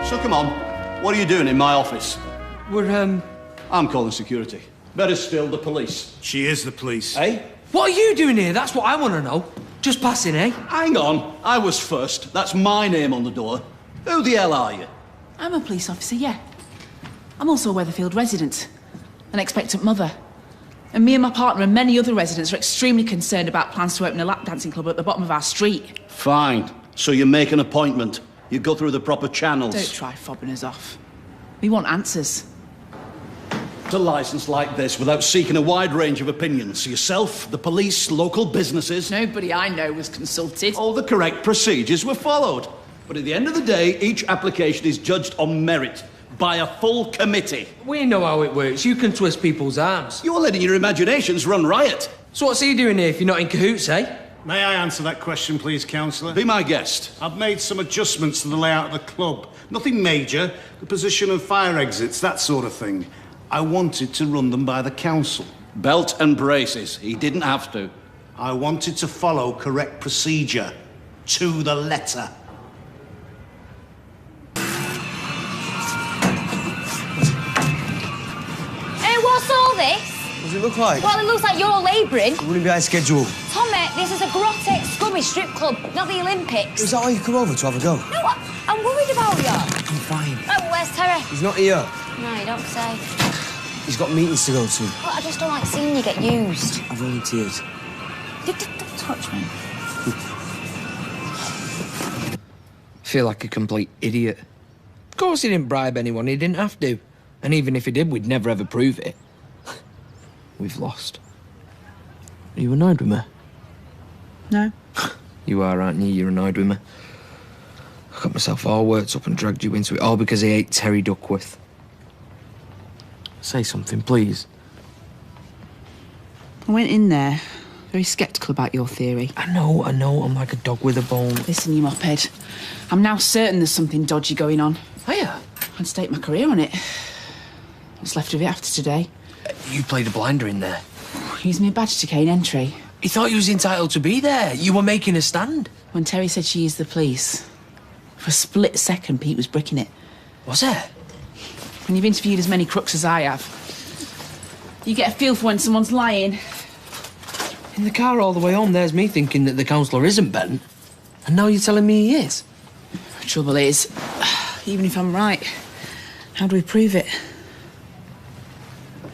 So come on, what are you doing in my office? We're, I'm calling security. Better still, the police. She is the police. Eh? What are you doing here? That's what I want to know. Just passing, eh? Hang on, I was first. That's my name on the door. Who the hell are you? I'm a police officer, yeah. I'm also a Weatherfield resident, an expectant mother. And me and my partner and many other residents are extremely concerned about plans to open a lap dancing club at the bottom of our street. Fine. So you make an appointment. You go through the proper channels. Don't try fobbing us off. We want answers. A licence like this without seeking a wide range of opinions. Yourself, the police, local businesses. Nobody I know was consulted. All the correct procedures were followed. But at the end of the day, each application is judged on merit by a full committee. We know how it works. You can twist people's arms. You're letting your imaginations run riot. So what's he doing here if you're not in cahoots, eh? May I answer that question, please, Councillor? Be my guest. I've made some adjustments to the layout of the club. Nothing major. The position of fire exits, that sort of thing. I wanted to run them by the council. Belt and braces. He didn't have to. I wanted to follow correct procedure. To the letter. What's all this? What does it look like? Well, it looks like you're labouring. Running behind schedule. Tommy, this is a grotesque, scummy strip club, not the Olympics. Is that why you come over to have a go? No, I'm worried about you. I'm fine. Oh, where's Terry? He's not here. No, you don't say. He's got meetings to go to. Well, I just don't like seeing you get used. I volunteered. Don't touch me. I feel like a complete idiot. Of course he didn't bribe anyone, he didn't have to. And even if he did, we'd never ever prove it. We've lost. Are you annoyed with me? No. You are, aren't you? You're annoyed with me. I got myself all worked up and dragged you into it, all because I ate Terry Duckworth. Say something, please. I went in there, very sceptical about your theory. I know, I'm like a dog with a bone. Listen, you mophead. I'm now certain there's something dodgy going on. Oh, yeah? I'd stake my career on it. What's left of it after today? You played a blinder in there. Use me a badge to gain entry. He thought you was entitled to be there. You were making a stand. When Terry said she used the police, for a split second, Pete was bricking it. Was it? When you've interviewed as many crooks as I have, you get a feel for when someone's lying. In the car all the way home, there's me thinking that the councillor isn't bent. And now you're telling me he is. The trouble is, even if I'm right, how do we prove it?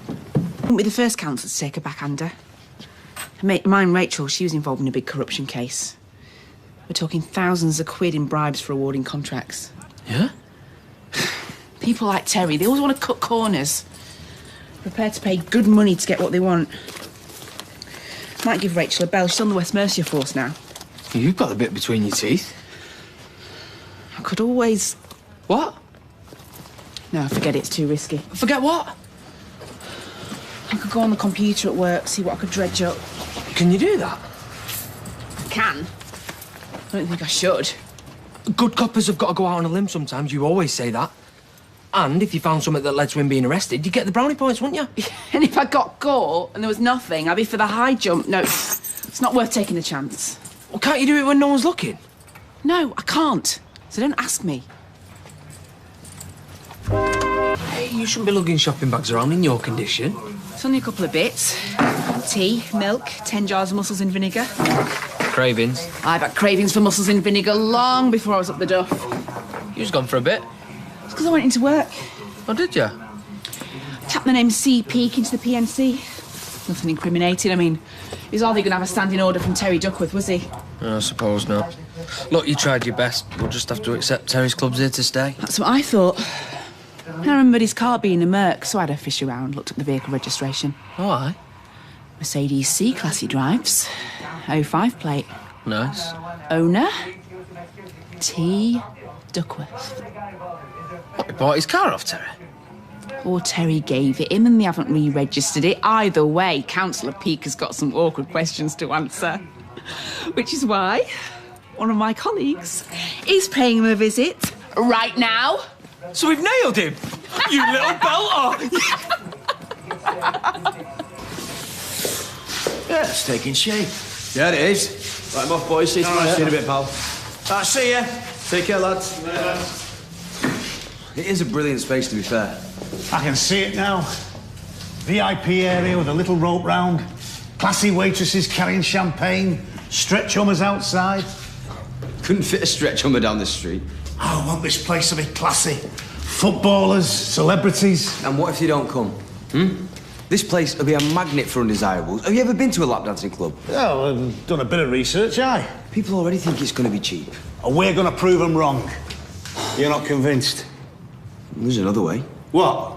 I wouldn't be the first councillor to take a backhander. A mate of mine, Rachel, she was involved in a big corruption case. We're talking thousands of quid in bribes for awarding contracts. Yeah? People like Terry, they always want to cut corners. Prepared to pay good money to get what they want. Might give Rachel a bell. She's on the West Mercia force now. You've got the bit between your teeth. I could always... What? No, forget it, it's too risky. Forget what? I could go on the computer at work, see what I could dredge up. Can you do that? I can. I don't think I should. Good coppers have got to go out on a limb sometimes. You always say that. And if you found something that led to him being arrested, you'd get the brownie points, wouldn't you? And if I got caught and there was nothing, I'd be for the high jump. No, it's not worth taking the chance. Well, can't you do it when no one's looking? No, I can't. So don't ask me. Hey, you shouldn't be lugging shopping bags around in your condition. It's only a couple of bits. Tea, milk, 10 jars of mussels in vinegar. Cravings. I've had cravings for mussels in vinegar long before I was up the duff. You was gone for a bit. It's because I went into work. Oh, did you? Tapped the name C. Peak into the PNC. Nothing incriminating. I mean, he was hardly going to have a standing order from Terry Duckworth, was he? I suppose not. Look, you tried your best. We'll just have to accept Terry's club's here to stay. That's what I thought. I remembered his car being a Merc, so I had a fish around, looked at the vehicle registration. Oh, aye. Mercedes C-Class he drives. 05 plate. Nice. Owner? T. Duckworth. What, he bought his car off Terry? Or Terry gave it him and they haven't re-registered it. Either way, Councillor Peake has got some awkward questions to answer. Which is why one of my colleagues is paying him a visit right now. So we've nailed him! You little belter! Yeah, it's taking shape. Yeah, it is. Right, I'm off, boys. See you tomorrow. See you in a bit, pal. See ya. Take care, lads. It is a brilliant space, to be fair. I can see it now. VIP area with a little rope round, classy waitresses carrying champagne, stretch hummers outside. Couldn't fit a stretch hummer down this street. I want this place to be classy. Footballers, celebrities. And what if they don't come? This place will be a magnet for undesirables. Have you ever been to a lap dancing club? Well, I've done a bit of research, aye. People already think it's going to be cheap. And we're going to prove them wrong. You're not convinced? There's another way. What?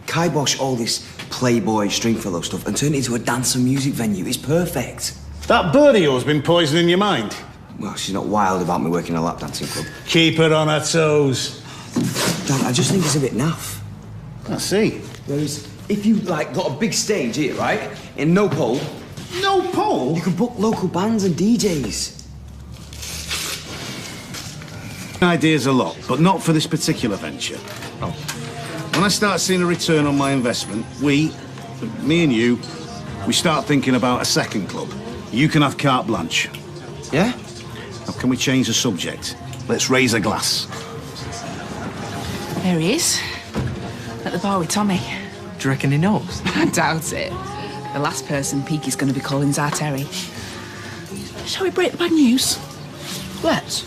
Kibosh all this Playboy, Stringfellow stuff and turn it into a dance and music venue. It's perfect. That bird of yours been poisoning your mind? Well, she's not wild about me working in a lap dancing club. Keep her on her toes. Dad, I just think it's a bit naff. I see. Whereas, if you, like, got a big stage here, right, in no pole... No pole? You can book local bands and DJs. Ideas a lot, but not for this particular venture. Oh. When I start seeing a return on my investment, me and you, we start thinking about a second club. You can have carte blanche. Yeah? Now, can we change the subject? Let's raise a glass. There he is. At the bar with Tommy. Do you reckon he knows? I doubt it. The last person Peaky's going to be calling is our Terry. Shall we break the bad news? Let's.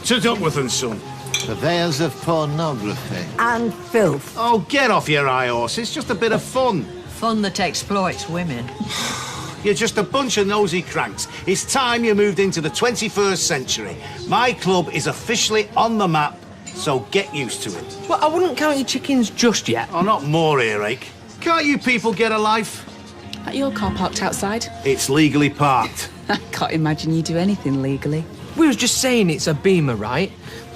To Duckworth and Son. Purveyors of pornography. And filth. Oh, get off your high horse. It's just a bit of fun. Fun that exploits women. You're just a bunch of nosy cranks. It's time you moved into the 21st century. My club is officially on the map, so get used to it. Well, I wouldn't count your chickens just yet. Oh, not more earache. Can't you people get a life? At your car parked outside? It's legally parked. I can't imagine you do anything legally. We was just saying it's a Beamer, right?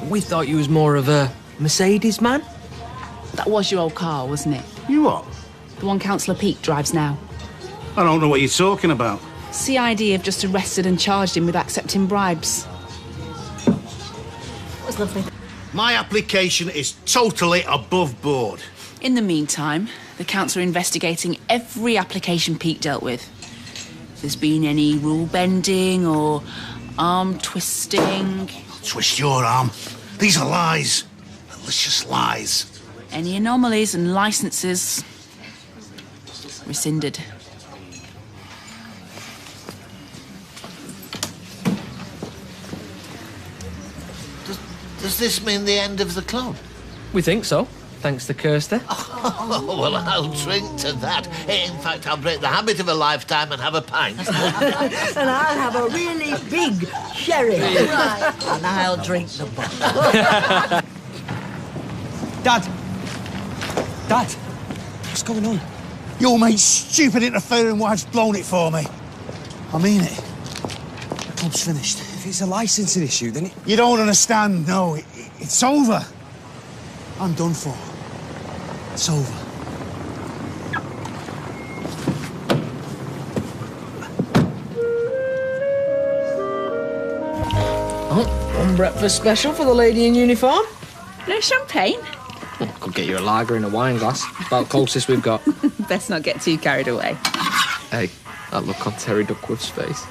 We thought you was more of a Mercedes man. That was your old car, wasn't it? You what? The one Councillor Peake drives now. I don't know what you're talking about. CID have just arrested and charged him with accepting bribes. That was lovely. My application is totally above board. In the meantime, the council are investigating every application Peake dealt with. If there's been any rule bending or arm twisting. Twist your arm. These are lies. Malicious lies. Any anomalies and licences rescinded. Does this mean the end of the club? We think so, thanks to Kirsty. Oh, well, I'll drink to that. In fact, I'll break the habit of a lifetime and have a pint. And I'll have a really big sherry. Right. And I'll drink the bottle. Dad! Dad! What's going on? Your mate's stupid interfering wife's blown it for me. I mean it. The club's finished. If it's a licensing issue, then it... You don't understand, no. It's over. I'm done for. It's over. Oh, one breakfast special for the lady in uniform. No champagne? Well, could get you a lager in a wine glass. About the closest we've got. Best not get too carried away. Hey, that look on Terry Duckworth's face.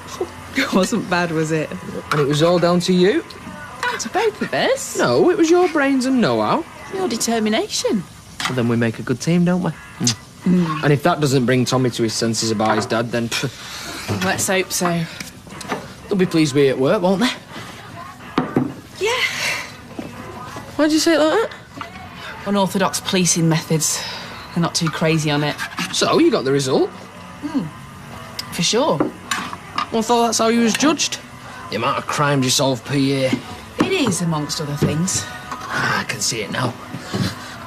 It wasn't bad, was it? And it was all down to you? Down to both of us. No, it was your brains and know-how. Your determination. Well, then we make a good team, don't we? And if that doesn't bring Tommy to his senses about his dad, then... Let's hope so. They'll be pleased with you at work, won't they? Yeah. Why'd you say it like that? Unorthodox policing methods. They're not too crazy on it. So, you got the result? For sure. Well, I thought that's how you was judged. The amount of crimes you solve per year. It is, amongst other things. I can see it now.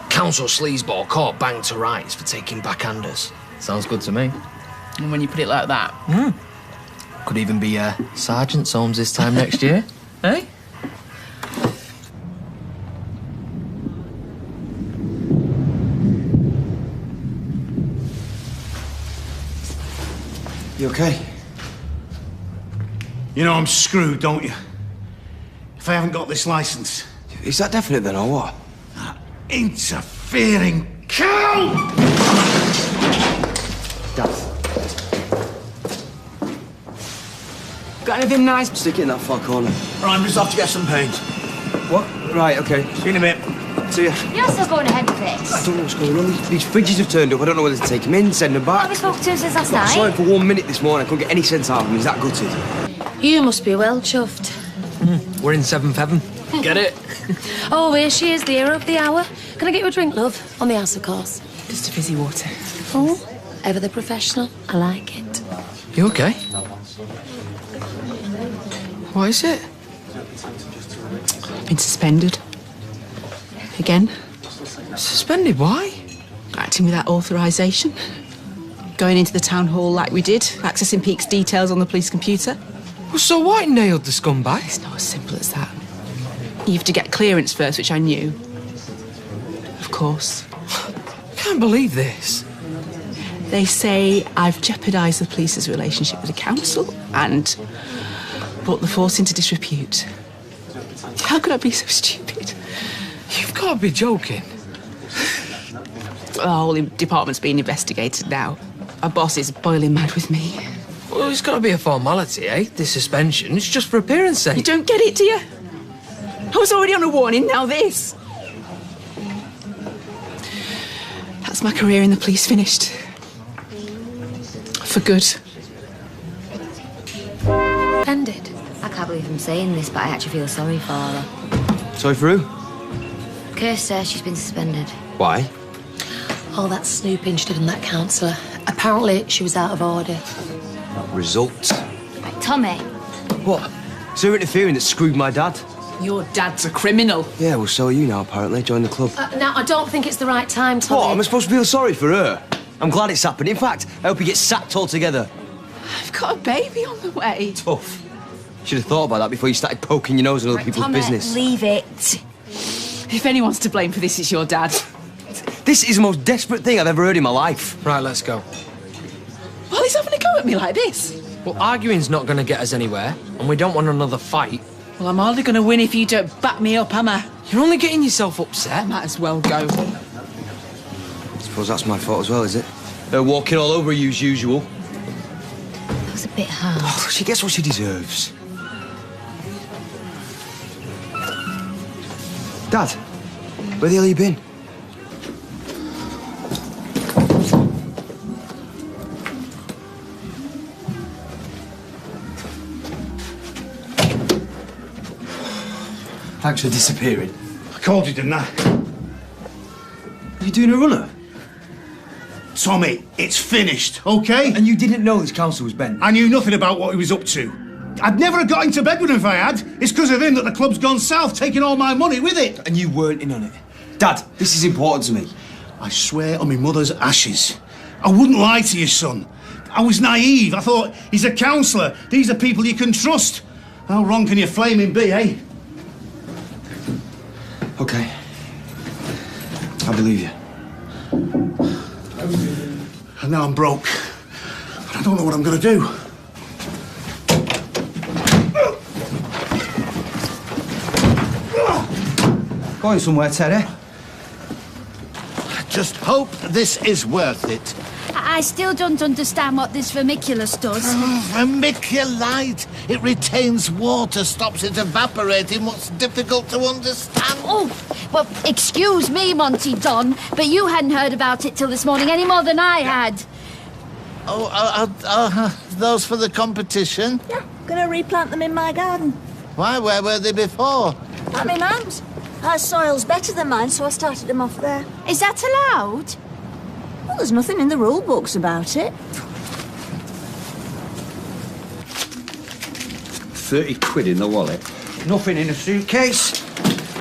Council sleazeball caught banged to rights for taking backhanders. Sounds good to me. And when you put it like that. Could even be Sergeant Soames this time next year. Eh? You okay? You know I'm screwed, don't you? If I haven't got this license. Is that definite then, or what? Interfering cow! Dad. Got anything nice? Stick it in that far corner. Right, I'm just off to get some paint. What? Right, okay. See you in a bit. See ya. You're still going ahead with I this? don't know what's going on. These fridges have turned up. I don't know whether to take them in, send them What back. have we spoke to since last I saw him night? for 1 minute this morning. I couldn't get any sense out of him. He's that gutted. You must be well chuffed. We're in 7th heaven. Get it? Oh, here she is, the hero of the hour. Can I get you a drink, love? On the house, of course. Just a fizzy water. Oh, ever the professional. I like it. You okay? What is it? Been suspended. Again. Suspended? Why? Acting without authorisation. Going into the town hall like we did. Accessing Peake's details on the police computer. Well, so White nailed the scumbag. It's not as simple as that. You have to get clearance first, which I knew. Of course. I can't believe this. They say I've jeopardised the police's relationship with the council and brought the force into disrepute. How could I be so stupid? You've got to be joking. The whole department's being investigated now. Our boss is boiling mad with me. Well, it's got to be a formality, eh? This suspension. It's just for appearance sake. You don't get it, do you? I was already on a warning, now this. That's my career in the police finished. For good. Ended. I can't believe I'm saying this, but I actually feel sorry for her. Sorry for who? Kirst says she's been suspended. Why? All that snooping she did on that counsellor. Apparently, she was out of order. Results. Right, Tommy. What? It's her interfering that screwed my dad. Your dad's a criminal. Yeah, well, so are you now, apparently. Join the club. Now, I don't think it's the right time, Tommy. What? Am I supposed to feel sorry for her? I'm glad it's happened. In fact, I hope he gets sacked altogether. I've got a baby on the way. Tough. Should have thought about that before you started poking your nose in other Right, people's Tommy, business. leave it. If anyone's to blame for this, it's your dad. This is the most desperate thing I've ever heard in my life. Right, let's go. Well, he's having a go at me like this. Well, arguing's not going to get us anywhere, and we don't want another fight. Well, I'm hardly going to win if you don't back me up, am I? You're only getting yourself upset. I might as well go. I suppose that's my fault as well, is it? Her walking all over you as usual. That was a bit hard. Oh, she gets what she deserves. Dad, where the hell have you been? Thanks for disappearing. I called you, didn't I? Are you doing a runner? Tommy, it's finished, okay? And you didn't know this council was bent? I knew nothing about what he was up to. I'd never have got into bed with him if I had. It's because of him that the club's gone south, taking all my money with it. And you weren't in on it. Dad, this is important to me. I swear on my mother's ashes. I wouldn't lie to you, son. I was naive. I thought, he's a counsellor. These are people you can trust. How wrong can your flaming be, eh? Okay. I believe you. And now I'm broke. But I don't know what I'm going to do. Going somewhere, Teddy? Just hope this is worth it. I still don't understand what this vermiculus does. Vermiculite. It retains water, stops it evaporating. What's difficult to understand? Oh, well, excuse me, Monty Don, but you hadn't heard about it till this morning any more than I had. Those for the competition? Yeah, gonna replant them in my garden. Why? Where were they before? At my mum's. Her soil's better than mine, so I started them off there. Is that allowed? Well, there's nothing in the rule books about it. 30 quid in the wallet. Nothing in a suitcase.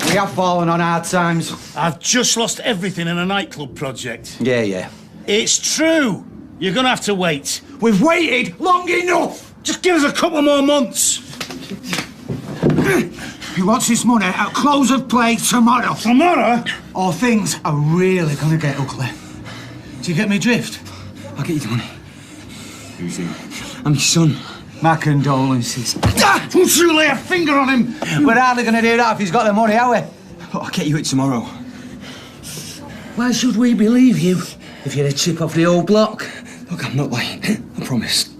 We have fallen on hard times. I've just lost everything in a nightclub project. Yeah. It's true. You're going to have to wait. We've waited long enough. Just give us a couple more months. He wants his money at close of play tomorrow. Tomorrow? Or things are really gonna get ugly. Do you get me drift? I'll get you the money. Who's he? I'm his son. My condolences. Don't you lay a finger on him! We're hardly gonna do that if he's got the money, are we? I'll get you it tomorrow. Why should we believe you if you're a chip off the old block? Look, I'm not lying. I promise.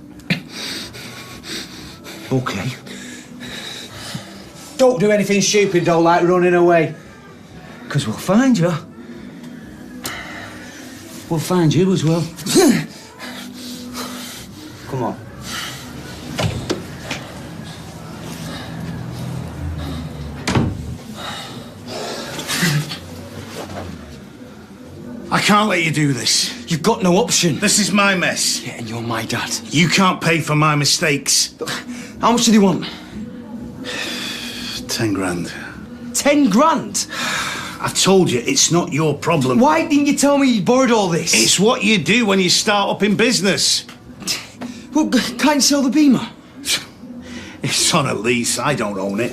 Okay. Don't do anything stupid, though, like running away. Because we'll find you. We'll find you as well. Come on. I can't let you do this. You've got no option. This is my mess. Yeah, and you're my dad. You can't pay for my mistakes. How much do they want? 10 grand. 10 grand? I told you, it's not your problem. Why didn't you tell me you borrowed all this? It's what you do when you start up in business. Well, can't you sell the Beamer? It's on a lease. I don't own it.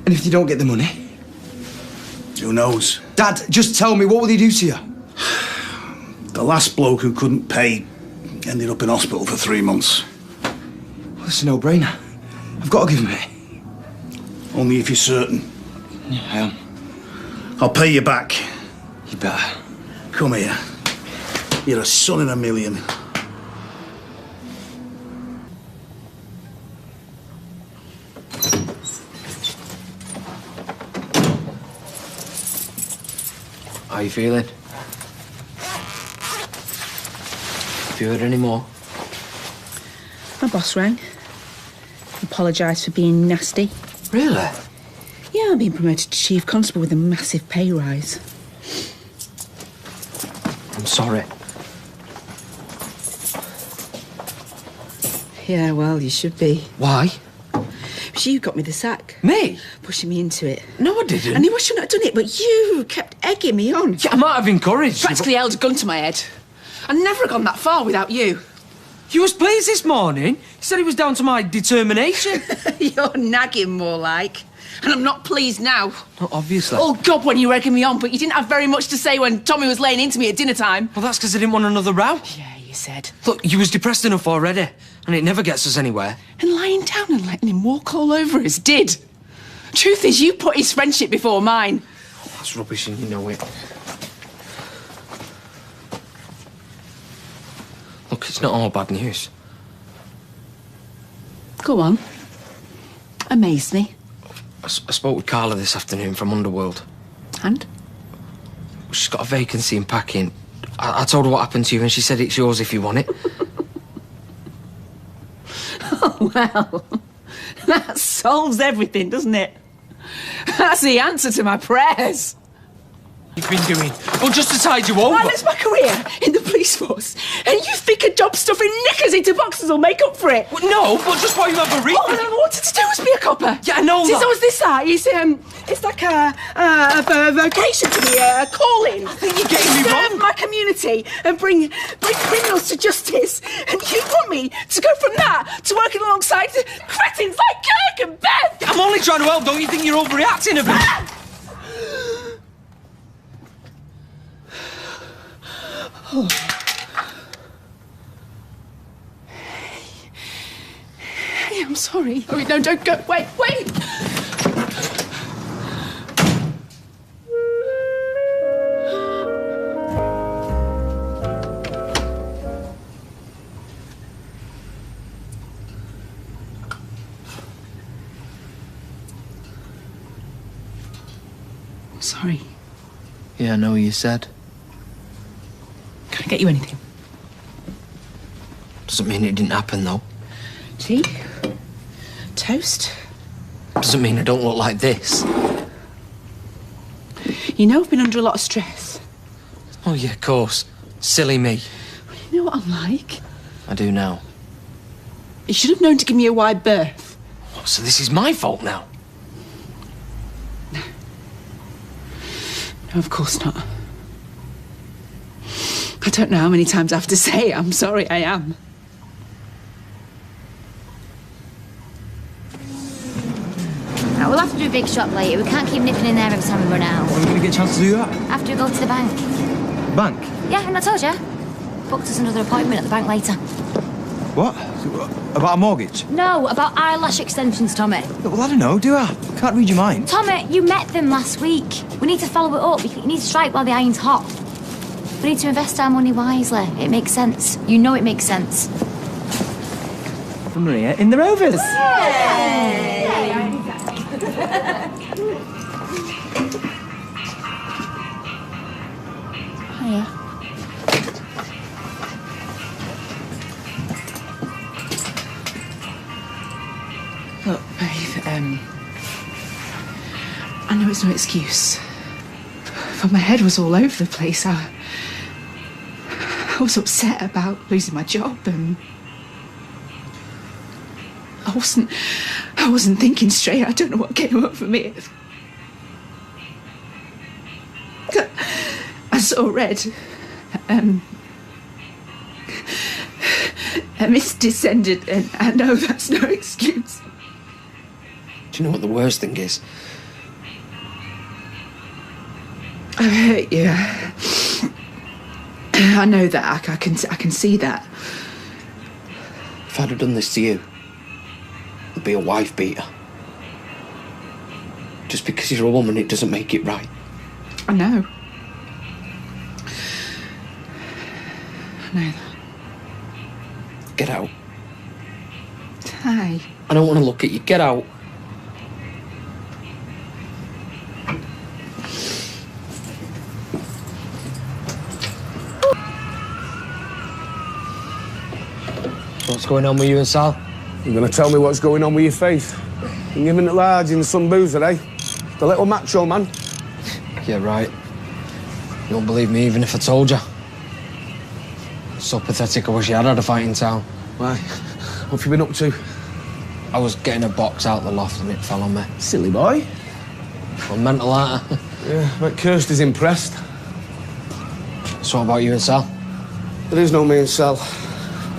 And if you don't get the money? Who knows? Dad, just tell me, what will they do to you? The last bloke who couldn't pay ended up in hospital for 3 months. Well, it's a no-brainer. I've got to give him it. Only if you're certain. Yeah, I am. I'll pay you back. You better. Come here. You're a son in a million. How are you feeling? Have you heard any more? My boss rang. Apologised for being nasty. Really? Yeah, I'm being promoted to chief constable with a massive pay rise. I'm sorry. Yeah, well, you should be. Why? Because you got me the sack. Me? Pushing me into it. No, I didn't. I knew I shouldn't have done it, but you kept egging me on. Yeah, I might have encouraged you, Practically held a gun to my head. I'd never have gone that far without you. You was pleased this morning. You said it was down to my determination. You're nagging more like. And I'm not pleased now. Not obviously. Oh, God, when you were egging me on, but you didn't have very much to say when Tommy was laying into me at dinner time. Well, that's because I didn't want another row. Yeah, you said. Look, you was depressed enough already, and it never gets us anywhere. And lying down and letting him walk all over us did. Truth is, you put his friendship before mine. That's rubbish and you know it. Look, it's not all bad news. Go on. Amaze me. I spoke with Carla this afternoon from Underworld. And? She's got a vacancy in packing. I told her what happened to you and she said it's yours if you want it. Oh, well, that solves everything, doesn't it? That's the answer to my prayers. You've been doing? Well, just to tide you over. That's my career in the police force. And you think a job stuffing knickers into boxes will make up for it? Well, no, but just while you have a read. All I ever wanted to do was be a copper. Yeah, I know Since that. I was this age, it's like a vocation to me, a calling. I think you're getting me serve wrong. my community and bring criminals to justice. And you want me to go from that to working alongside cretins like Kirk and Beth? I'm only trying to help. Don't you think you're overreacting a bit? Oh. Hey, I'm sorry. Oh, no, don't go. Wait. I'm sorry. Yeah, I know you said. Can I get you anything? Doesn't mean it didn't happen, though. Tea? Toast? Doesn't mean I don't look like this. You know I've been under a lot of stress. Oh, yeah, of course. Silly me. You know what I'm like? I do now. You should have known to give me a wide berth. Oh, so this is my fault now? No, of course not. I don't know how many times I have to say I'm sorry, I am. Right, we'll have to do a big shop later. We can't keep nipping in there every time we run out. When are we going to get a chance to do that? After we go to the bank. Bank? Yeah, and I told you. Booked us another appointment at the bank later. What? About a mortgage? No, about eyelash extensions, Tommy. Well, I don't know, do I? Can't read your mind. Tommy, you met them last week. We need to follow it up. You need to strike while the iron's hot. We need to invest our money wisely. It makes sense. You know it makes sense. Maria, in the Rovers. I know it's no excuse, but my head was all over the place. I was upset about losing my job, and I wasn't thinking straight. I don't know what came over me. I saw red. A mist descended, and I know that's no excuse. Do you know what the worst thing is? I hurt you. I know that. I can see that. If I'd have done this to you, I'd be a wife beater. Just because you're a woman, it doesn't make it right. I know. I know that. Get out. Hi. I don't want to look at you. Get out. What's going on with you and Sal? You're going to tell me what's going on with your faith? You're giving it large in some boozer, eh? The little macho man. Yeah, right. You won't believe me even if I told you. So pathetic, I wish you had had a fight in town. Why? What have you been up to? I was getting a box out the loft and it fell on me. Silly boy. I'm mental, aren't I? Yeah, but Kirsty's impressed. So what about you and Sal? There is no me and Sal.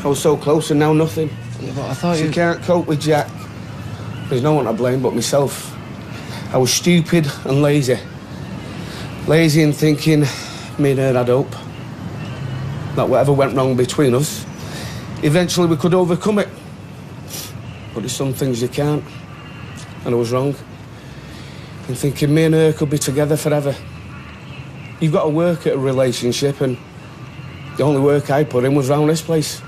I was so close and now nothing. Yeah, but I thought she can't cope with Jack. There's no one to blame but myself. I was stupid and lazy. Lazy in thinking me and her had hope. That whatever went wrong between us, eventually we could overcome it. But there's some things you can't. And I was wrong. In thinking me and her could be together forever. You've got to work at a relationship, and the only work I put in was round this place.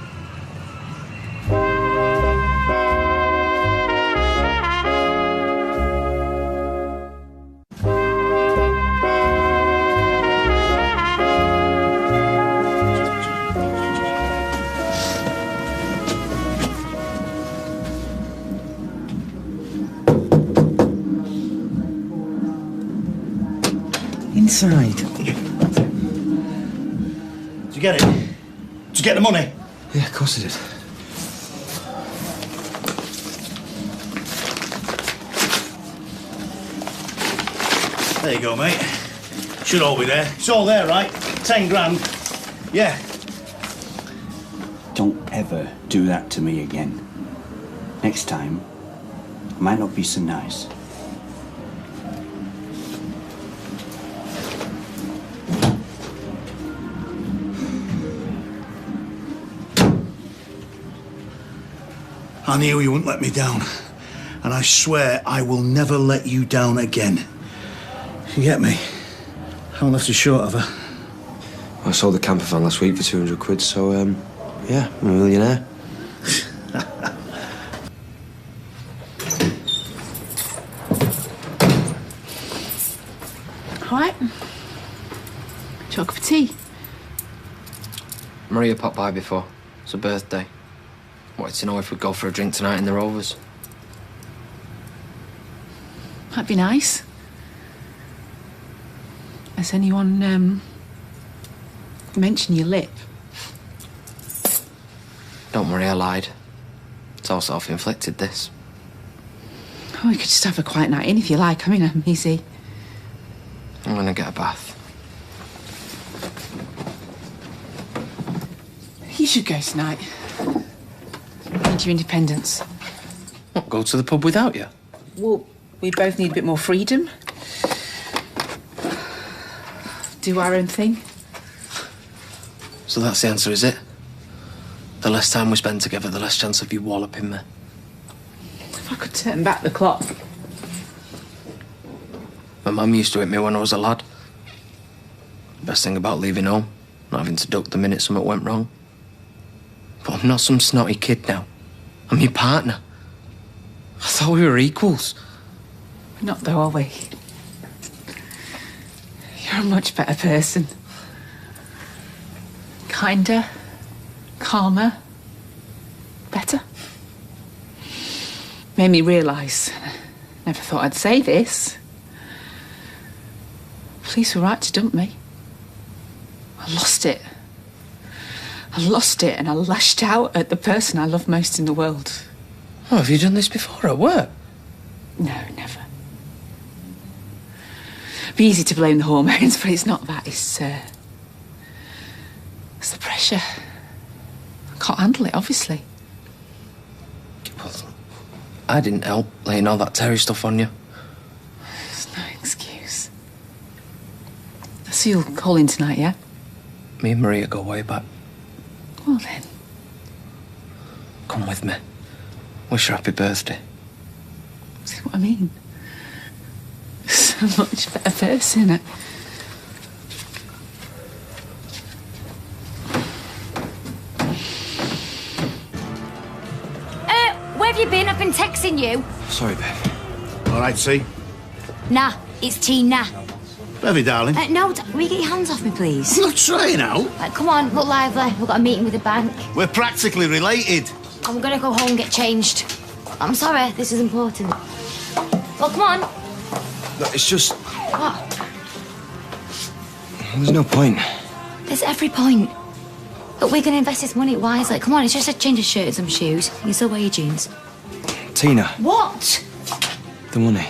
Inside. Did you get it? Did you get the money? Yeah, of course I did. There you go, mate. Should all be there. It's all there, right? 10 grand. Yeah. Don't ever do that to me again. Next time, I might not be so nice. I knew you wouldn't let me down. And I swear I will never let you down again. You get me? Haven't left you short, have I? I sold the camper van last week for 200 quid, so, yeah, I'm a millionaire. All right. Chalk for tea. Maria popped by before. It's her birthday. Wanted to know if we'd go for a drink tonight in the Rovers. That'd be nice. Has anyone, mentioned your lip? Don't worry, I lied. It's all self-inflicted, this. Oh, we could just have a quiet night in if you like. I mean, I'm easy. I'm gonna get a bath. You should go tonight. Need your independence. What, go to the pub without you? Well, we both need a bit more freedom. Do our own thing. So that's the answer, is it? The less time we spend together, the less chance of you walloping me. If I could turn back the clock. My mum used to hit me when I was a lad. Best thing about leaving home, not having to duck the minute something went wrong. But I'm not some snotty kid now. I'm your partner. I thought we were equals. We're not though, are we? You're a much better person. Kinder, calmer, better. Made me realise, never thought I'd say this, Police were right to dump me. I lost it. I lost it and I lashed out at the person I love most in the world. Oh, have you done this before at work? No, never. It'd be easy to blame the hormones, but it's not that. It's the pressure. I can't handle it, obviously. Well, I didn't help laying all that Terry stuff on you. There's no excuse. So you'll call in tonight, yeah? Me and Maria go way back. Well then. Come with me. Wish her happy birthday. See what I mean? So much better person. Where have you been? I've been texting you. Sorry, babe. All right, see? Nah, it's Tina. Bevy, darling. No, will you get your hands off me, please? I'm not trying out. Come on, look lively. We've got a meeting with the bank. We're practically related. I'm gonna go home and get changed. I'm sorry, this is important. Well, come on. No, it's just... What? There's no point. There's every point. But we're gonna invest this money wisely. Come on, it's just a change of shirt and some shoes. You can still wear your jeans. Tina. What? The money.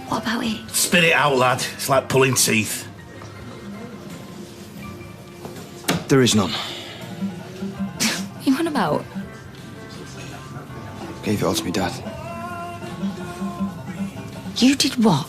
What about it? Spit it out, lad. It's like pulling teeth. There is none. What are you on about? Gave it all to me dad. You did what?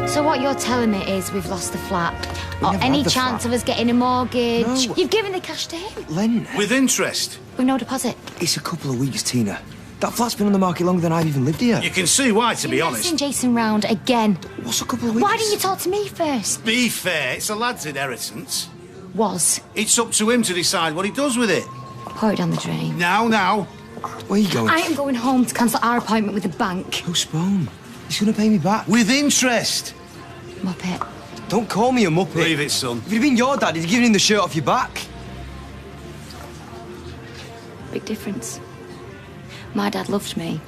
So what you're telling me is we've lost the flat? Or any chance of us getting a mortgage? No. You've given the cash to him? Len. With interest. With no deposit? It's a couple of weeks, Tina. That flat's been on the market longer than I've even lived here. You can see why, to be You're honest. messing Jason round again. What's a couple of weeks? Why didn't you talk to me first? Be fair, it's a lad's inheritance. Was. It's up to him to decide what he does with it. Pour it down the drain. Now. Where are you going? I am going home to cancel our appointment with the bank. Postpone. He's going to pay me back. With interest. Muppet. Don't call me a muppet. Leave it, son. If it had been your dad, he'd have given him the shirt off your back. Big difference. My dad loved me.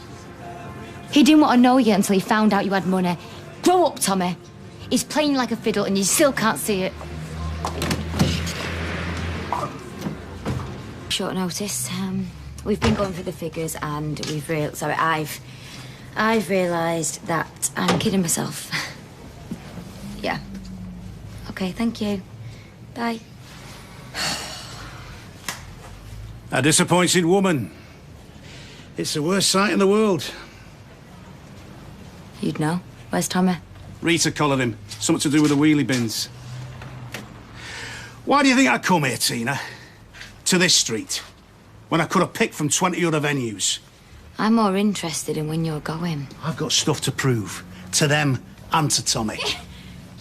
He didn't want to know you until he found out you had money. Grow up, Tommy. He's playing like a fiddle and you still can't see it. Short notice. We've been going through the figures and I've realised that I'm kidding myself. Yeah. Okay, thank you. Bye. A disappointed woman. It's the worst sight in the world. You'd know. Where's Tommy? Rita collared him. Something to do with the wheelie bins. Why do you think I come here, Tina? To this street, when I could have picked from 20 other venues? I'm more interested in when you're going. I've got stuff to prove. To them and to Tommy.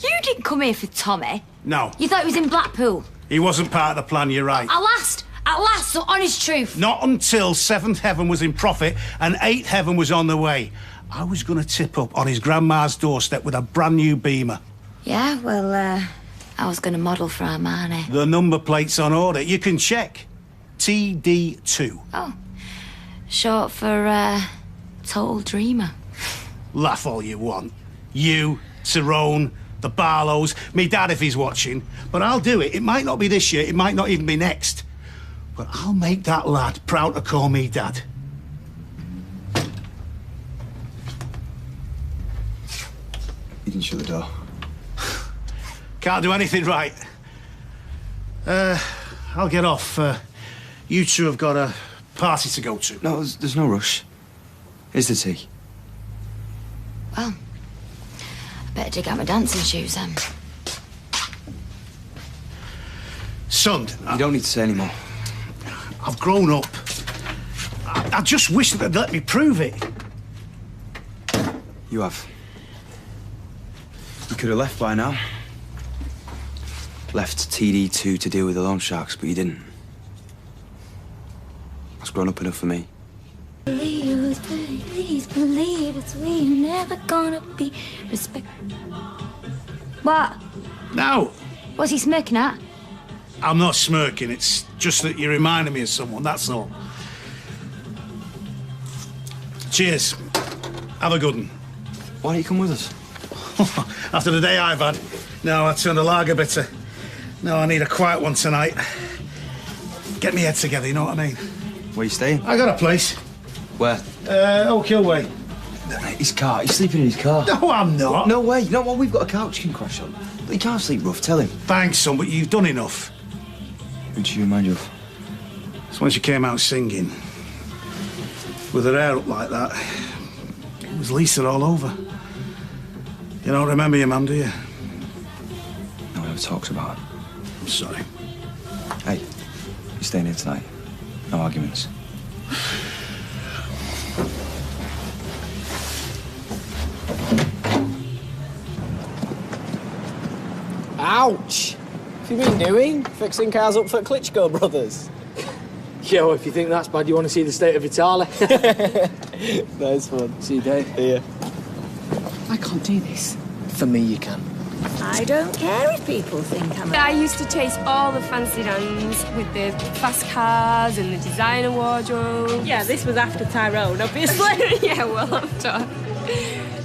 You didn't come here for Tommy. No. You thought he was in Blackpool. He wasn't part of the plan, you're right. At last, so honest truth. Not until 7th heaven was in profit and 8th heaven was on the way. I was going to tip up on his grandma's doorstep with a brand new Beamer. Yeah, well, I was going to model for Armani. The number plate's on order. You can check. TD2. Oh. Short for, Total Dreamer. Laugh all you want. You, Tyrone, the Barlows, me dad if he's watching. But I'll do it. It might not be this year, it might not even be next. But I'll make that lad proud to call me dad. You didn't shut the door. Can't do anything right. I'll get off. You two have got a party to go to. No, there's no rush. Here's the tea. Well, I better dig out my dancing shoes then. Son, You don't need to say any more. I've grown up. I just wish that they'd let me prove it. You have. You could have left by now. Left TD2 to deal with the loan sharks, but you didn't. That's grown up enough for me. Please believe it's we're never gonna be respect. What? No, What's he smirking at? I'm not smirking. It's just that you reminded me of someone, that's all. Cheers. Have a good one. Why don't you come with us? After the day I've had, no, I turned a lager bitter. No, I need a quiet one tonight. Get me head together, you know what I mean? Where you staying? I got a place. Where? Oak Hill Way. His car. He's sleeping in his car. No, I'm not. No way. You know what? We've got a couch you can crash on. But he can't sleep rough, tell him. Thanks, son, but you've done enough. Who did you remind you of? It's when she came out singing. With her hair up like that. It was Lisa all over. You don't remember your mum, do you? No one ever talks about it. I'm sorry. Hey, you staying here tonight? No arguments. Ouch! What have you been doing? Fixing cars up for Klitschko brothers? Yo, if you think that's bad, you want to see the state of Italy? Nice one. See you, Dave. Yeah. I can't do this. For me, you can. I don't care if people think I'm I used to chase all the fancy dons with the fast cars and the designer wardrobe. Yeah, this was after Tyrone, obviously. Yeah, well, I'm done.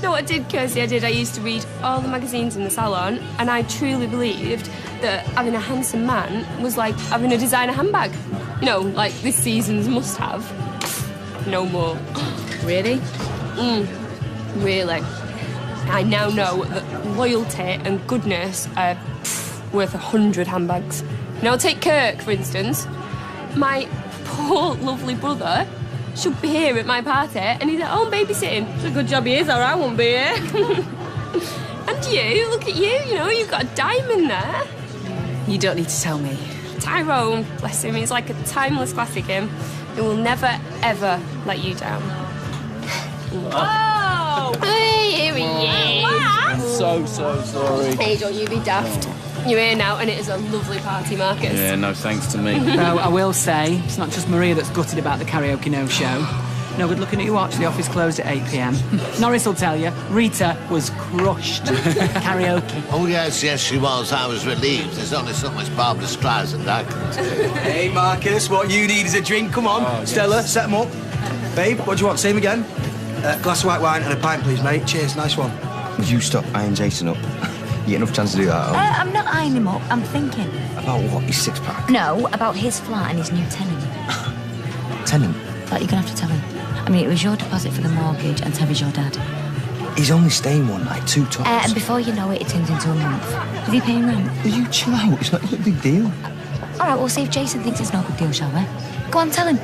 No, what I did, Kirsty, I used to read all the magazines in the salon, and I truly believed that having a handsome man was like having a designer handbag. You know, like this season's must-have. No more. Really? Really. I now know that loyalty and goodness are worth 100 handbags. Now, take Kirk, for instance. My poor, lovely brother should be here at my party, and he's at home babysitting. It's a good job he is, or I won't be here. And you, look at you, you know, you've got a diamond there. You don't need to tell me. Tyrone, bless him, he's like a timeless classic, him. He will never, ever let you down. Oh! Hey, here he is. I'm so sorry. Hey, don't you be daft. You're here now, and it is a lovely party, Marcus. Yeah, no thanks to me. Though I will say, it's not just Maria that's gutted about the karaoke no-show. No good looking at your watch, the office closed at 8 p.m. Norris will tell you, Rita was crushed. Karaoke. Oh, yes, she was. I was relieved. There's only so much Barbara Streisand I can do. Hey, Marcus, what you need is a drink. Come on. Stella, set them up. Babe, what do you want? Same again? Glass of white wine and a pint, please, mate. Cheers, nice one. Would you stop eyeing Jason up? You get enough chance to do that, I'm not eyeing him up. I'm thinking. About what? His six-pack? No, about his flat and his new tenant. Tenant? Like, you're gonna have to tell him. I mean, it was your deposit for the mortgage and Terry's your dad. He's only staying one night, 2 tops. And before you know it, it turns into a month. Is he paying rent? Will you chill out? It's not a big deal. All right, we'll see if Jason thinks it's no big deal, shall we? Go on, tell him.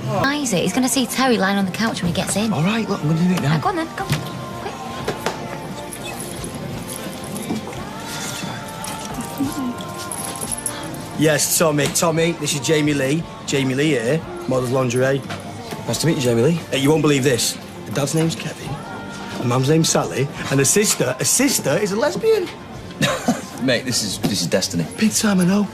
Isaac, he's going to see Terry lying on the couch when he gets in. All right, look, I'm going to do it now. Go on then, go on. Quick. Yes, Tommy, this is Jamie Lee. Jamie Lee here, Models Lingerie. Nice to meet you, Jamie Lee. You won't believe this. The dad's name's Kevin, the mum's name's Sally, and the sister is a lesbian. Mate, this is destiny. Big time, I know.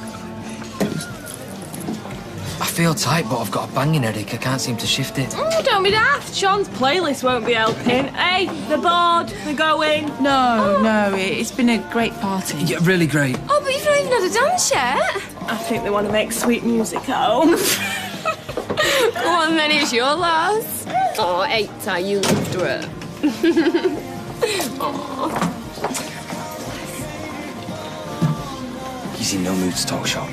I feel tight, but I've got a banging headache. I can't seem to shift it. Oh, don't be daft. Sean's playlist won't be helping. Hey, they're bored. They're going. No, it's been a great party. Yeah, really great. Oh, but you've not even had a dance yet. I think they want to make sweet music at home. Go on then, it's your last. Oh, Eita, you lived through it. He's in no mood to talk shop.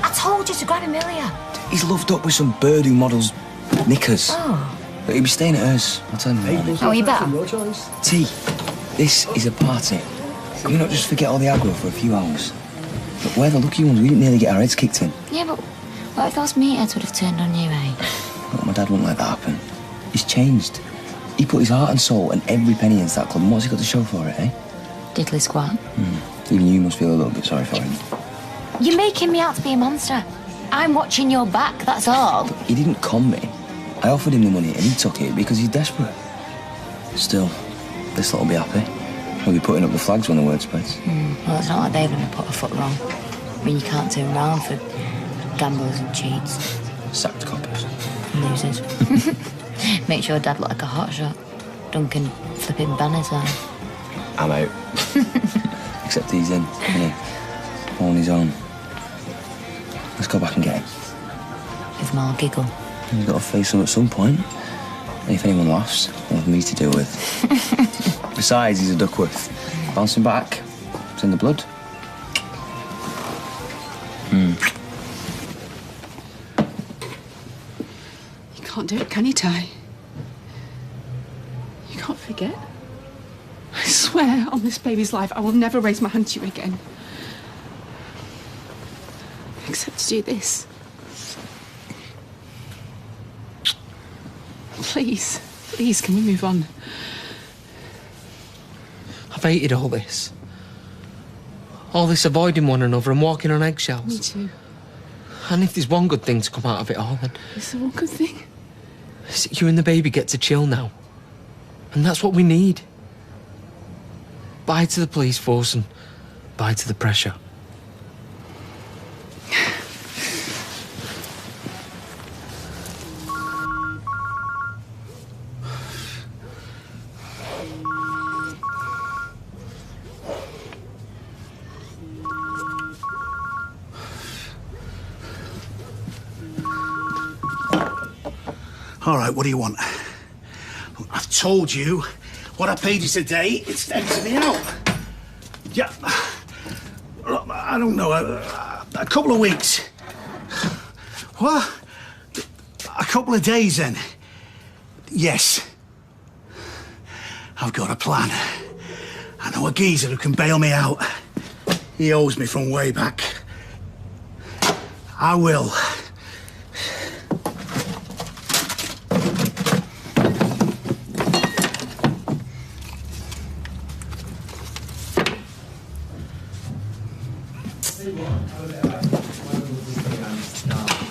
I told you to grab him earlier. He's loved up with some bird who models knickers. Oh. But he'll be staying at hers. I'll tell him. Oh, you better. T, this is a party. Can you not just forget all the aggro for a few hours? Look, we're the lucky ones. We didn't nearly get our heads kicked in. Yeah, but what if those meatheads would have turned on you, eh? Look, my dad wouldn't let that happen. He's changed. He put his heart and soul and every penny into that club. And what's he got to show for it, eh? Diddly squat. Even you must feel a little bit sorry for him. You're making me out to be a monster. I'm watching your back, that's all. He didn't con me. I offered him the money and he took it because he's desperate. Still, this lot will be happy. He'll be putting up the flags when the word spreads. Well, it's not like they're going to put a foot wrong. I mean, you can't turn round for gamblers and cheats. Sacked coppers. Losers. Make sure Dad look like a hotshot. Duncan flipping banners on. I'm out. Except he's in, isn't he? All on his own. Let's go back and get him. Give them all a giggle. He's got to face him at some point. And if anyone laughs, we'll have me to deal with. Besides, he's a Duckworth. Bouncing back. It's in the blood. You can't do it, can you, Ty? You can't forget. I swear on this baby's life, I will never raise my hand to you again. Except to do this. Please, please, can we move on? I've hated all this. All this avoiding one another and walking on eggshells. Me too. And if there's one good thing to come out of it all, then... Is there one good thing? is that you and the baby get to chill now. And that's what we need. Bye to the police force and bye to the pressure. All right, what do you want? Look, I've told you what I paid you today. It's empty me out. Yeah, look, I don't know, a couple of weeks. What? A couple of days, then? Yes. I've got a plan. I know a geezer who can bail me out. He owes me from way back. I will.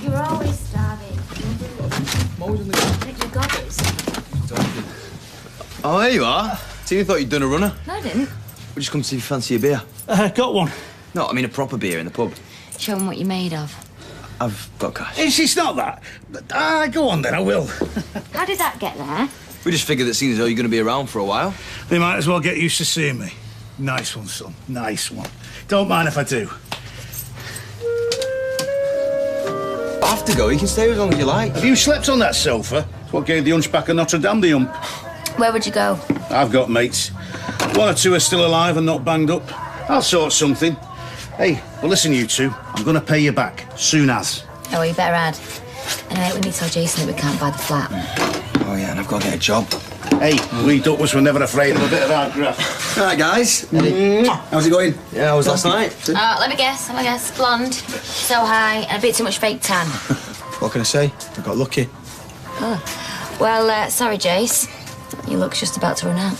You're always starving. You got it. Oh, there you are. Tina thought you'd done a runner. No, I didn't. We just come to see if you fancy a beer. Got one. No, I mean a proper beer in the pub. Show them what you're made of. I've got cash. It's not that. Go on then, I will. How did that get there? We just figured that seeing as though you're going to be around for a while. They might as well get used to seeing me. Nice one, son. Nice one. Don't mind if I do. I have to go. You can stay as long as you like. Have you slept on that sofa? It's what gave the hunchback of Notre Dame the hump. Where would you go? I've got mates. One or two are still alive and not banged up. I'll sort something. Hey, well, listen, you two. I'm going to pay you back. Soon as. Oh, well, you better add. Anyway, we need to tell Jason that we can't buy the flat. Oh, yeah, and I've got to get a job. Hey, we Duckwoods were never afraid of a bit of hard graft. All right, guys. How's it going? Yeah, how was last night? Let me guess. Blonde, so high, and a bit too much fake tan. What can I say? I got lucky. Oh. Well, sorry, Jace. Your luck's just about to run out.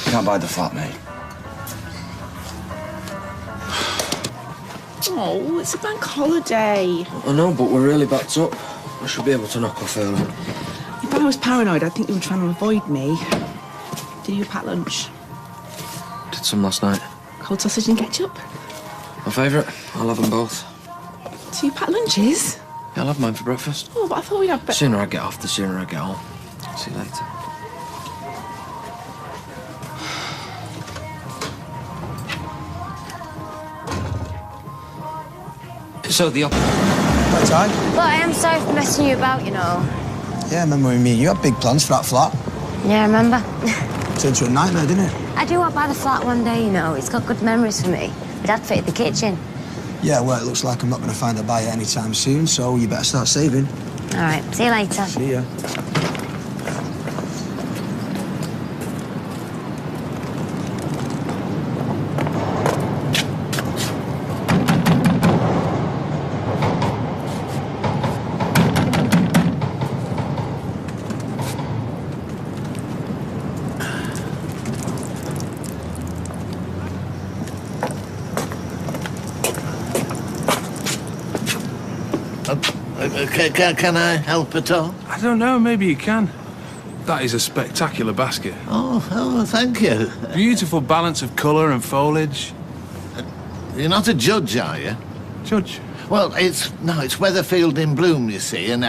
Can't buy the flat, mate. Oh, it's a bank holiday. I know, but we're really backed up. I should be able to knock off early. If I was paranoid, I'd think you were trying to avoid me. Did you pack lunch? Did some last night. Cold sausage and ketchup? My favourite. I'll have them both. So you pack lunches? Yeah, I'll have mine for breakfast. Oh, but I thought we'd have... The sooner I get off, the sooner I get home. See you later. So the Right, Ty? But I am sorry for messing you about, you know. Yeah, I remember when me and you had big plans for that flat. Yeah, I remember. Turned into a nightmare, didn't it? I do want to buy the flat one day, you know. It's got good memories for me. My dad fitted the kitchen. Yeah, well, it looks like I'm not going to find a buyer anytime soon, so you better start saving. All right, see you later. See ya. Can I help at all? I don't know, maybe you can. That is a spectacular basket. Oh, thank you. Beautiful balance of colour and foliage. You're not a judge, are you? Judge? Well, it's Weatherfield in bloom, you see, and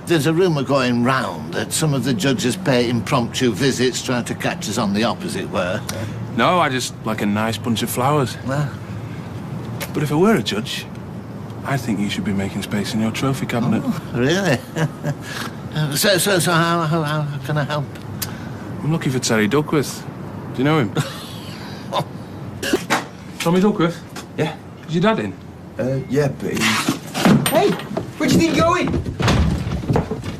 there's a rumour going round that some of the judges pay impromptu visits trying to catch us on the op, as it were. No, I just like a nice bunch of flowers. Well. But if I were a judge, I think you should be making space in your trophy cabinet. Oh, really? So how can I help? I'm looking for Terry Duckworth. Do you know him? Tommy Duckworth? Yeah. Is your dad in? Yeah, but he's... Hey! Where do you think you're going?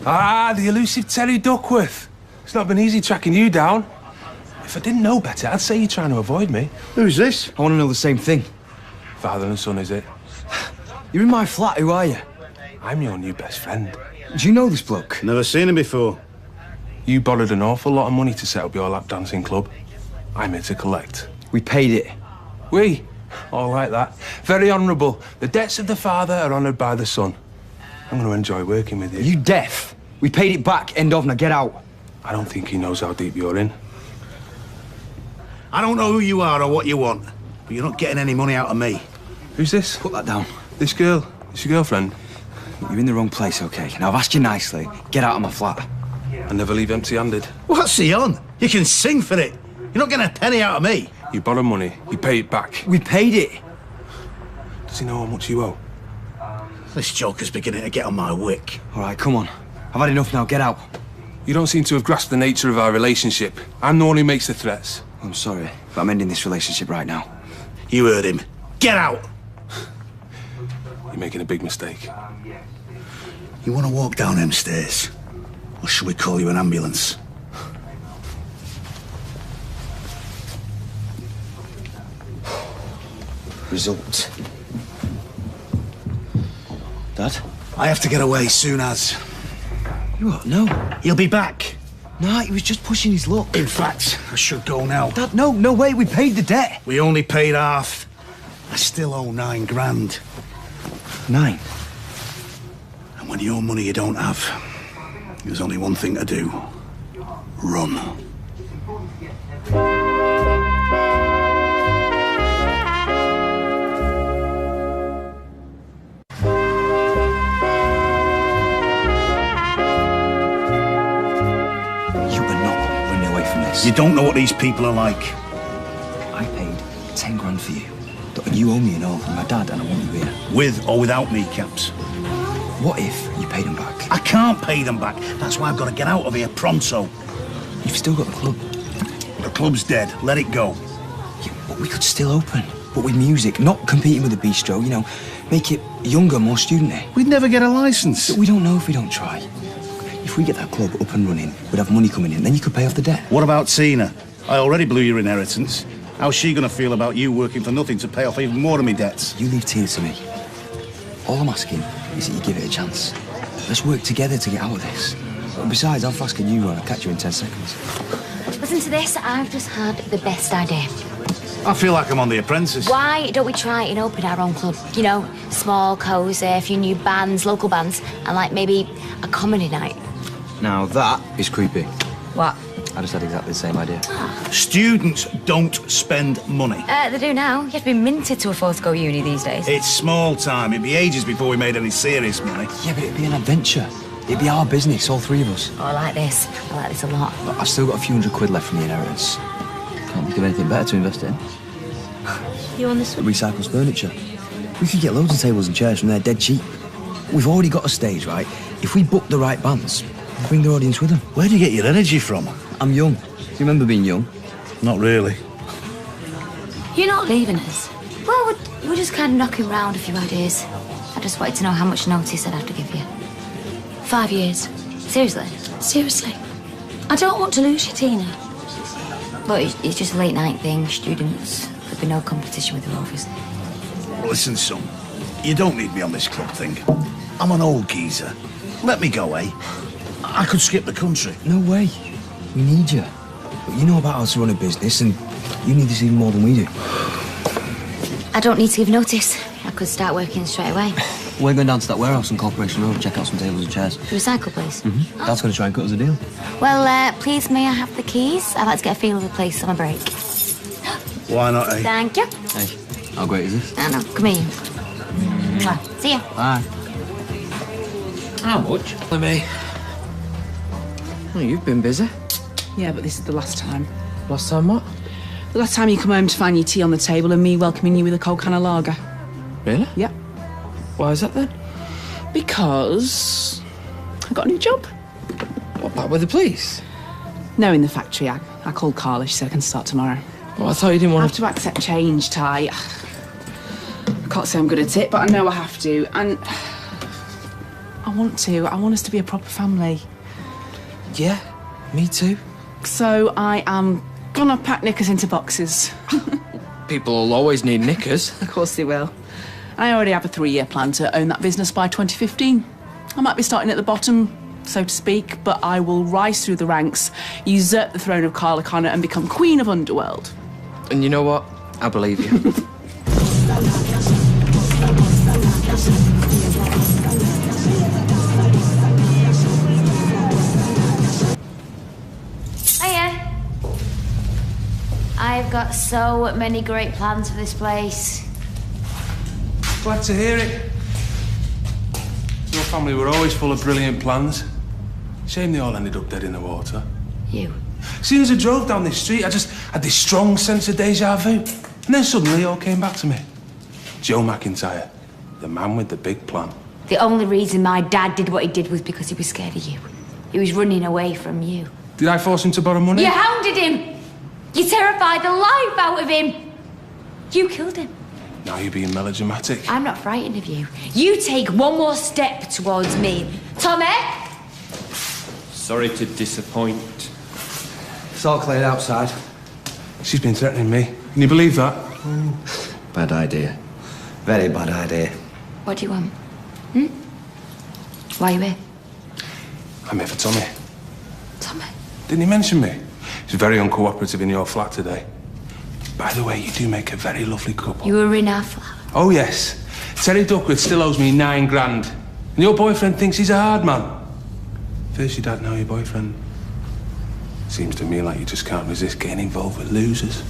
Ah, the elusive Terry Duckworth. It's not been easy tracking you down. If I didn't know better, I'd say you're trying to avoid me. Who's this? I want to know the same thing. Father and son, is it? You're in my flat, who are you? I'm your new best friend. Do you know this bloke? Never seen him before. You borrowed an awful lot of money to set up your lap dancing club. I'm here to collect. We paid it. We? All like that. Very honourable. The debts of the father are honoured by the son. I'm going to enjoy working with you. Are you deaf? We paid it back, end of, now get out. I don't think he knows how deep you're in. I don't know who you are or what you want, but you're not getting any money out of me. Who's this? Put that down. This girl. It's your girlfriend? You're in the wrong place, OK? Now, I've asked you nicely. Get out of my flat. I never leave empty-handed. What's he on? You can sing for it. You're not getting a penny out of me. You borrow money, you pay it back. We paid it. Does he know how much you owe? This joker's beginning to get on my wick. All right, come on. I've had enough now. Get out. You don't seem to have grasped the nature of our relationship. I'm the one who makes the threats. I'm sorry, but I'm ending this relationship right now. You heard him. Get out! You're making a big mistake. You want to walk down them stairs? Or shall we call you an ambulance? Result. Dad? I have to get away soon as. You what? No. He'll be back. No, he was just pushing his luck. In fact, I should go now. Dad, no way. We paid the debt. We only paid half. I still owe 9 grand. 9? And when you owe money you don't have, there's only one thing to do. Run. You don't know what these people are like. I paid 10 grand for you. You owe me an oath, my dad, and I want you here. With or without kneecaps. What if you paid them back? I can't pay them back. That's why I've got to get out of here pronto. You've still got the club. The club's dead. Let it go. Yeah, but we could still open. But with music, not competing with the bistro, you know. Make it younger, more student-y. We'd never get a licence. But we don't know if we don't try. If we get that club up and running, we'd have money coming in, then you could pay off the debt. What about Tina? I already blew your inheritance. How's she going to feel about you working for nothing to pay off even more of me debts? You leave Tina to me. All I'm asking is that you give it a chance. Let's work together to get out of this. And besides, how fast can you run? I'll catch you in 10 seconds. Listen to this. I've just had the best idea. I feel like I'm on The Apprentice. Why don't we try and open our own club? You know, small, cosy, a few new bands, local bands, and like maybe a comedy night. Now that is creepy. What? I just had exactly the same idea. Students don't spend money. They do now. You have to be minted to afford to go uni these days. It's small time. It'd be ages before we made any serious money. Yeah, but it'd be an adventure. It'd be our business, all 3 of us. Oh, I like this. I like this a lot. But I've still got a few £100 left from the inheritance. Can't think of anything better to invest in. You on this one? Recycles furniture. We could get loads of tables and chairs from there dead cheap. We've already got a stage, right? If we book the right bands, we'll bring the audience with them. Where do you get your energy from? I'm young. Do you remember being young? Not really. You're not leaving us. Well, we're just kind of knocking round a few ideas. I just wanted to know how much notice I'd have to give you. 5 years. Seriously? Seriously. I don't want to lose you, Tina. Look, it's just a late night thing, students. There'll be no competition with the Rovers. Listen, son. You don't need me on this club thing. I'm an old geezer. Let me go, eh? I could skip the country. No way. We need you. But you know about how to run a business, and you need this even more than we do. I don't need to give notice. I could start working straight away. We're going down to that warehouse on Corporation Road, check out some tables and chairs. The recycle place? Mm-hmm. Dad's going to try and cut us a deal. Well, please may I have the keys? I'd like to get a feel of the place on my break. Why not, eh? Thank you. Hey, how great is this? I know. Come here. Mwah. See ya. Bye. How much? For me. Well, you've been busy. Yeah, but this is the last time. Last time what? The last time you come home to find your tea on the table and me welcoming you with a cold can of lager. Really? Yep. Why is that then? Because I got a new job. What, back with the police? No, in the factory. I called Carla. She said I can start tomorrow. Well, I thought you didn't I want have to accept change, Ty. I can't say I'm good at it, but I know I have to. And I want to. I want us to be a proper family. Yeah, me too. So I am gonna pack knickers into boxes. People will always need knickers. Of course they will. I already have a 3-year plan to own that business by 2015. I might be starting at the bottom, so to speak, but I will rise through the ranks, usurp the throne of Carla Connor and become Queen of Underworld. And you know what? I believe you. Hiya. I've got so many great plans for this place. Glad to hear it. Your family were always full of brilliant plans. Shame they all ended up dead in the water. You? As soon as I drove down this street, I just had this strong sense of deja vu. And then suddenly it all came back to me. Joe McIntyre, the man with the big plan. The only reason my dad did what he did was because he was scared of you. He was running away from you. Did I force him to borrow money? You hounded him! You terrified the life out of him! You killed him. Now you're being melodramatic. I'm not frightened of you. You take one more step towards me. Tommy? Sorry to disappoint. It's all cleared outside. She's been threatening me. Can you believe that? Bad idea. Very bad idea. What do you want? Hmm? Why are you here? I'm here for Tommy. Tommy? Didn't he mention me? He's very uncooperative in your flat today. By the way, you do make a very lovely couple. You were in our flat. Oh, yes. Terry Duckworth still owes me £9 grand. And your boyfriend thinks he's a hard man. First your dad, now your boyfriend. Seems to me like you just can't resist getting involved with losers.